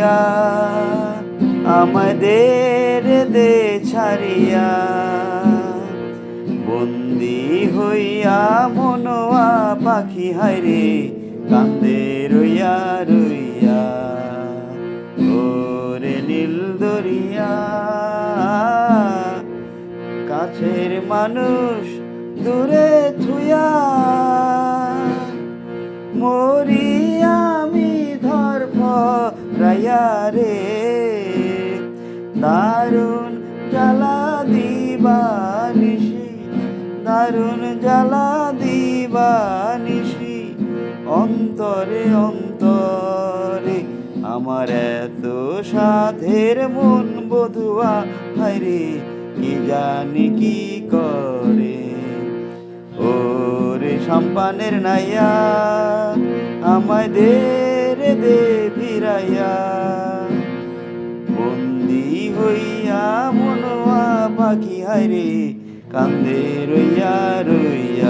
লইয়া আমাদের দে ছাড়িয়া বন্দি হইয়া মনোয়া পাখি হায়রে কান্দে রইয়া রইয়া ওরে নীল দরিয়া কাছের মানুষ দূরে থুয়া মরি আমি ধরফরাইয়া রে দারুণ জ্বালা দিবানিশি দারুণ জ্বালা দিবানিশি অন্তরে অন্তরে আমার এত সাধের মন বধুয়া হায়রে কি জানি কি করে ওরে সম্পানের নাইয়া আমায় দে রে দে ফিরাইয়া বন্দি হইয়া মনোয়া পাখি হায়রে কান্দে রইয়া রইয়া